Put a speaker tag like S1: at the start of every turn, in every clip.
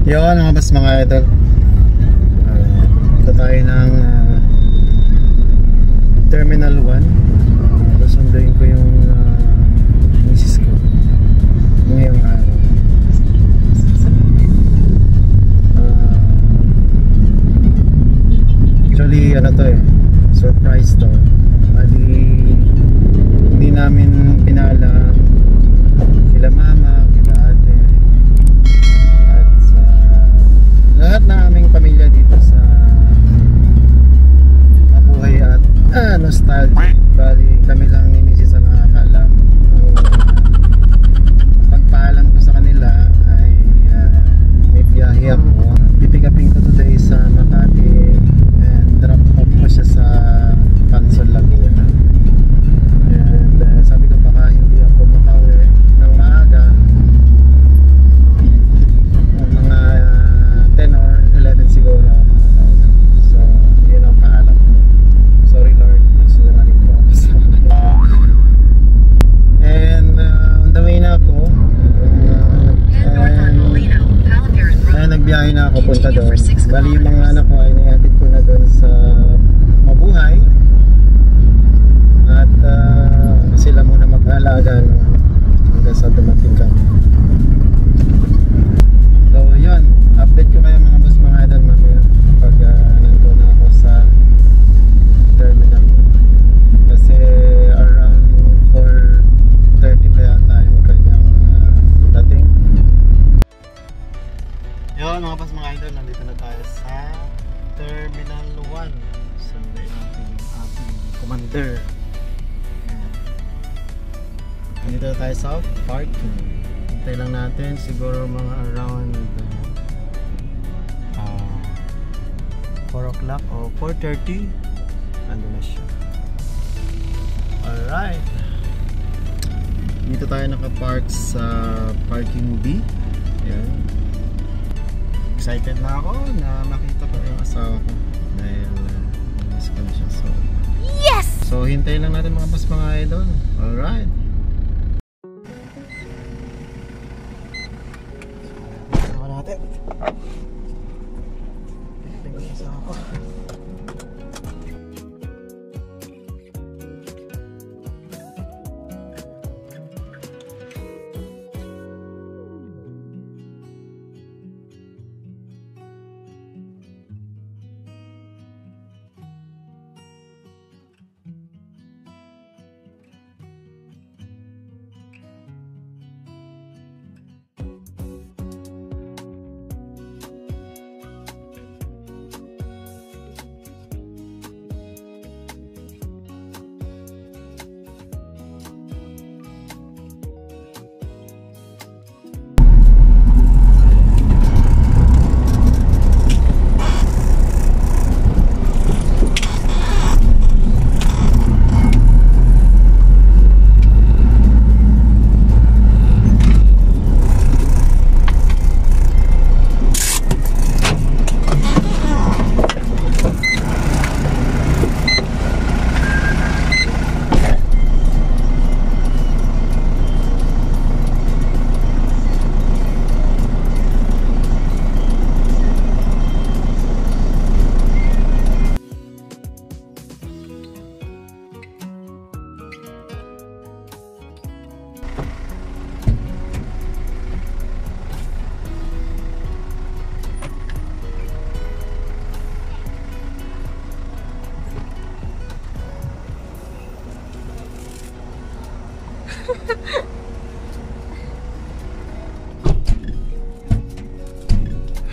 S1: Yun mga boss, mga idol, punta tayo ng Terminal 1. Susunduin ko yung misis ko ngayong araw. Actually ano to surprise to. Bali hindi namin pinala sila mama, sila ate, at sa lahat ng aming pamilya dito sa Mabuhay at Nostalgia. Bali kami lang ni Mrs. ang nakakaalam. Pagpaalam ko sa kanila ay may biyahe ako. Pipikapin ko today sa Makati and drop off ko siya sa Pansol, Laguna. And sabi ko baka hindi ako makauwi ng maaga, mga 10 or 11 siguro ako makakauwi. So yun ang paalam ko. Sorry Lord, nagsusungaling po ako sa and on the way na ako, nagbiyahe na ako punta doon. Bali yung mga anak ko ay nihatid ko na doon sa Mabuhay at sila muna mag-aalaga hanggang sa dumating kami. So yun, update ko kayo mga boss, mga idol, mamaya pag nandun na ako sa terminal. Kasi around 4:30 pa yata yung kanyang dating. Yun mga boss, mga idol, nandito na tayo sa Terminal 1. Sunday natin yung ating commander. Nandito na tayo sa parking. Hintay lang natin siguro mga around 4 o'clock o 4:30. Ando na siya. Alright, dito tayo nakapark sa parking B. Yan. Excited na ako na makita ko yung asawa ko dahil namiss ko na siya. So yes! So hintayin lang natin mga boss, mga idol. Alright, sama natin. Tingnan yung asawa ko.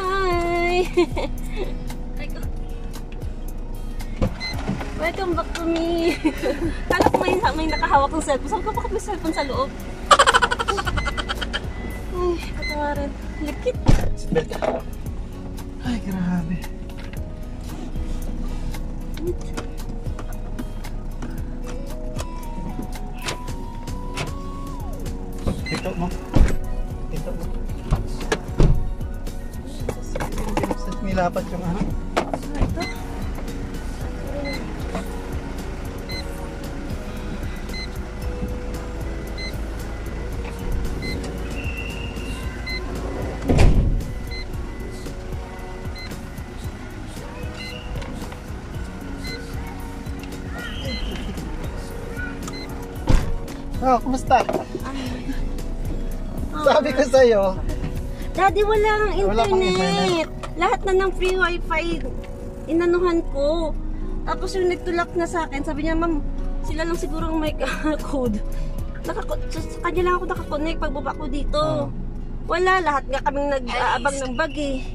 S2: Hi! Welcome back to me! Kala ko may nakahawak ng cellphone. Sabi ko, bakit may cellphone sa loob? Ay, katawarin. Likit!
S1: Ay, grabe. Ito mo. Ito mo. Nilapat yung ano?
S2: Ito?
S1: Ano, kumusta? Sabi ko sa'yo.
S2: Daddy, wala kang
S1: Wala kang
S2: internet. Lahat na ng free wifi, inanuhan ko. Tapos yung nagtulak na sa akin, sabi niya, ma'am, sila lang siguro ang may code. Sa kanya lang ako nakakonect pagbaba ko dito. Wala, lahat nga kaming nag-aabang ng bag eh.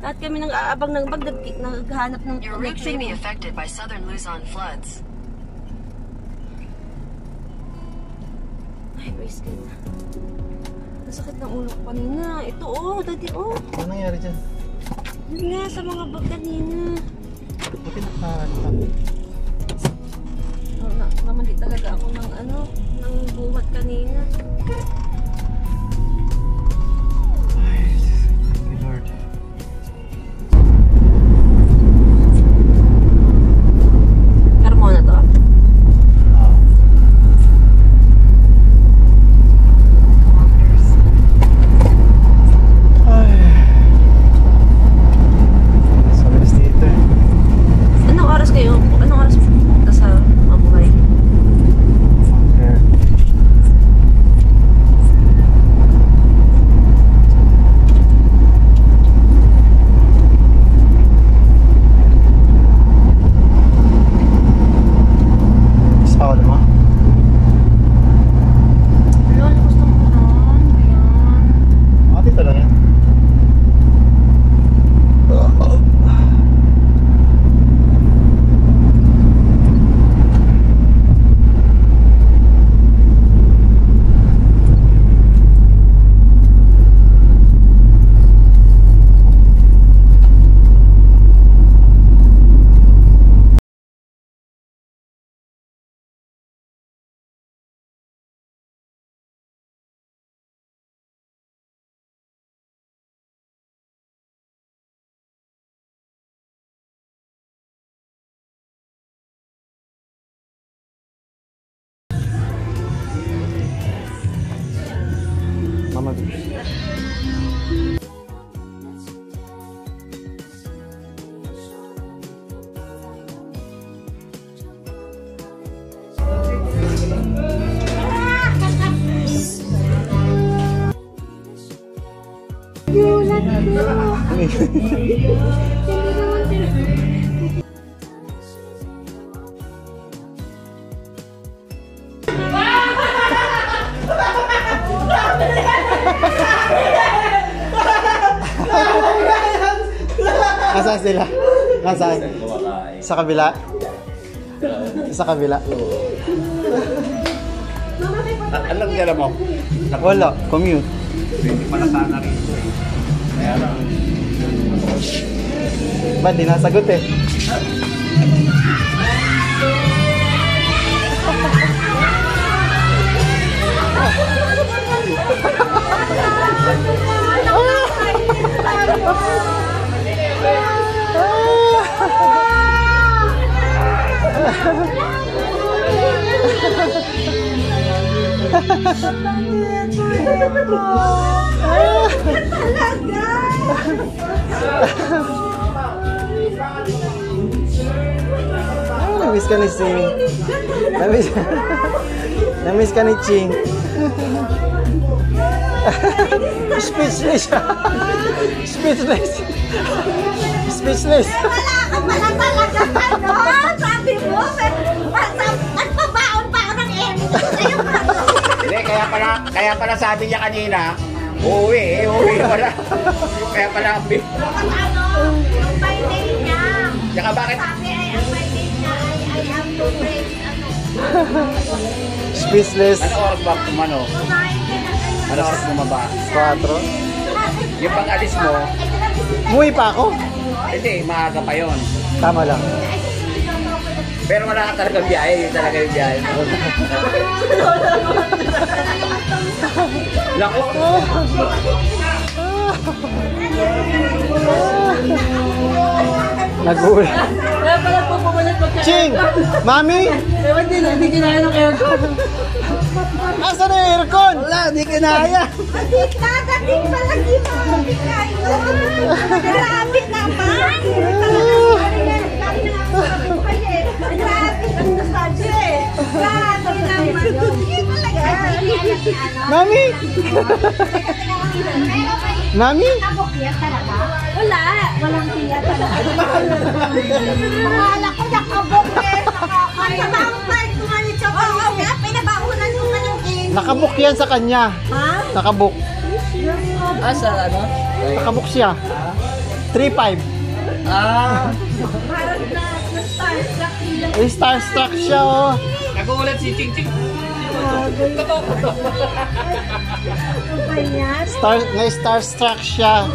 S2: Lahat kami nag-aabang ng bag, naghahanap ng
S3: Your route
S2: connection.
S3: may be affected by southern Luzon floods.
S2: Ay, praise God. Nasakit ng ulo ko kanina. Ito oh, daddy oh.
S1: Ano nangyari dyan?
S2: Yun nga, sa mga bag kanina.
S1: Buti nakakita.
S2: Namali talaga ako ng ano, ng buhat kanina.
S1: Ay, Lord.
S2: Carmona to.
S1: Ay. Sa bilis dito eh.
S2: Anong oras kayo? Anong oras punta sa Mabuhay?
S1: Okay. Gusto ka mo?
S2: Lol, gusto ko doon. Ayan.
S1: Dito lang yan. Mama. Nasaan sila? Nasaan? Sa kabila? Sa kabila?
S4: Alam niya mo?
S1: Wala, commute.
S4: Hindi pala sana rito eh. Kaya lang.
S1: Ba't di nasagot eh? Namiss ka ni Ching. Namiss ka ni Ching. Speechless. Speechless. Speechless.
S5: Wala ka pala talaga ano? Sabi mo, nagpabaon pa ako ng Emmy sa'yo.
S4: Hindi, kaya pala sabi niya kanina, uuwi pala. Kaya pala ang big.
S5: Ano, yung by day niya.
S4: Tsaka bakit?
S5: Sabi ay ang by day niya ay I am to break, ano.
S1: Speechless.
S4: Ano oras ba kumano? Ano oras bumaba?
S1: 4.
S4: Yung pang-alis mo,
S1: Umuwi pa ako?
S4: hindi, maaga pa yon.
S1: Tama lang.
S4: Pero wala ka talagang biyahe, yun talaga yung biyahe mo. Lako!
S1: Nag-uwi.
S2: Kaya pala po pumalit pagka...
S1: Ching! Mami!
S2: Ewan din, hindi kinaya ng aircon.
S1: Asan na yung aircon? Wala, hindi kinaya.
S5: Dadating pala di mami kayo. Grabe naman. Grabe ang sabi eh. Grabe naman. Hindi talaga.
S1: Nami! Nami?
S5: Nakabukyat talaga?
S2: Wala.
S5: Walang tiya talaga. Akala ko nakabukyat. Nakakabaon tayo kumalit sa kanya. Pinabaunan mo nga ng game.
S1: Nakabook yan sa kanya.
S5: Ha?
S1: Nakabook.
S6: Sa ano?
S1: Nakabook siya. 3-5.
S6: Ah,
S1: Starstruck siya, oh.
S6: nagulat si Ching Ching.
S1: Na-starstruck siya.